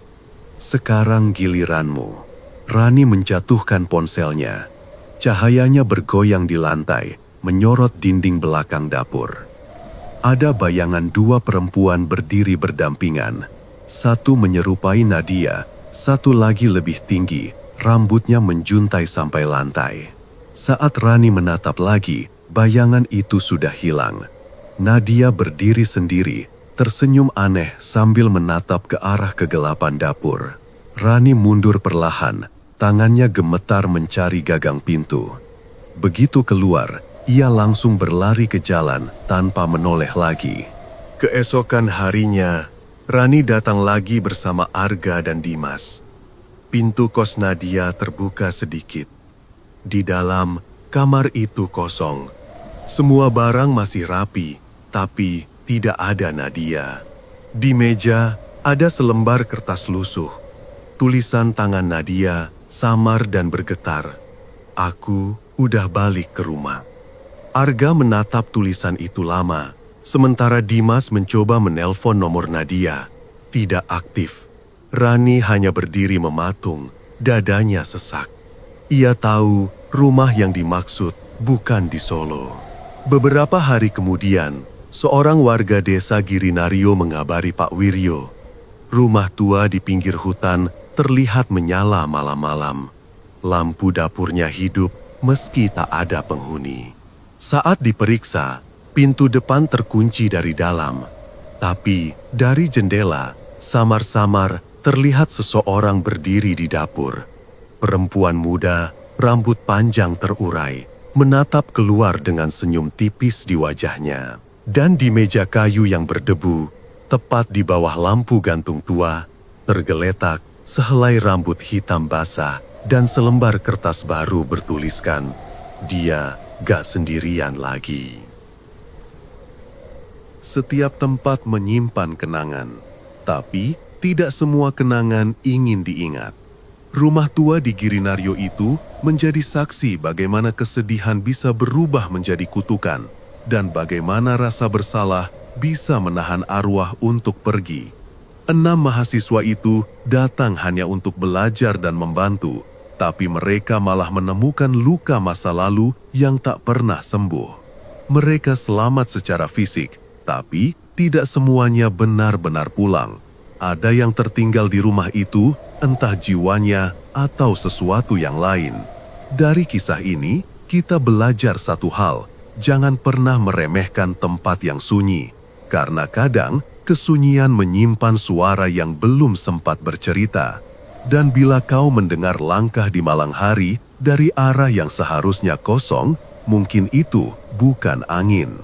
Speaker 1: "Sekarang giliranmu." Rani menjatuhkan ponselnya. Cahayanya bergoyang di lantai, menyorot dinding belakang dapur. Ada bayangan dua perempuan berdiri berdampingan. Satu menyerupai Nadia, satu lagi lebih tinggi, rambutnya menjuntai sampai lantai. Saat Rani menatap lagi, bayangan itu sudah hilang. Nadia berdiri sendiri, tersenyum aneh sambil menatap ke arah kegelapan dapur. Rani mundur perlahan, tangannya gemetar mencari gagang pintu. Begitu keluar, ia langsung berlari ke jalan tanpa menoleh lagi. Keesokan harinya, Rani datang lagi bersama Arga dan Dimas. Pintu kos Nadia terbuka sedikit. Di dalam, kamar itu kosong. Semua barang masih rapi, tapi tidak ada Nadia. Di meja, ada selembar kertas lusuh. Tulisan tangan Nadia samar dan bergetar. "Aku udah balik ke rumah." Arga menatap tulisan itu lama, sementara Dimas mencoba menelpon nomor Nadia. Tidak aktif. Rani hanya berdiri mematung, dadanya sesak. Ia tahu rumah yang dimaksud bukan di Solo. Beberapa hari kemudian, seorang warga desa Girinario mengabari Pak Wiryo. Rumah tua di pinggir hutan terlihat menyala malam-malam. Lampu dapurnya hidup meski tak ada penghuni. Saat diperiksa, pintu depan terkunci dari dalam. Tapi dari jendela, samar-samar terlihat seseorang berdiri di dapur. Perempuan muda, rambut panjang terurai, menatap keluar dengan senyum tipis di wajahnya. Dan di meja kayu yang berdebu, tepat di bawah lampu gantung tua, tergeletak sehelai rambut hitam basah dan selembar kertas baru bertuliskan, "Dia gak sendirian lagi." Setiap tempat menyimpan kenangan, tapi tidak semua kenangan ingin diingat. Rumah tua di Girinario itu menjadi saksi bagaimana kesedihan bisa berubah menjadi kutukan dan bagaimana rasa bersalah bisa menahan arwah untuk pergi. 6 mahasiswa itu datang hanya untuk belajar dan membantu, tapi mereka malah menemukan luka masa lalu yang tak pernah sembuh. Mereka selamat secara fisik, tapi tidak semuanya benar-benar pulang. Ada yang tertinggal di rumah itu, entah jiwanya atau sesuatu yang lain. Dari kisah ini, kita belajar satu hal: jangan pernah meremehkan tempat yang sunyi, karena kadang kesunyian menyimpan suara yang belum sempat bercerita. Dan bila kau mendengar langkah di malang hari dari arah yang seharusnya kosong, mungkin itu bukan angin.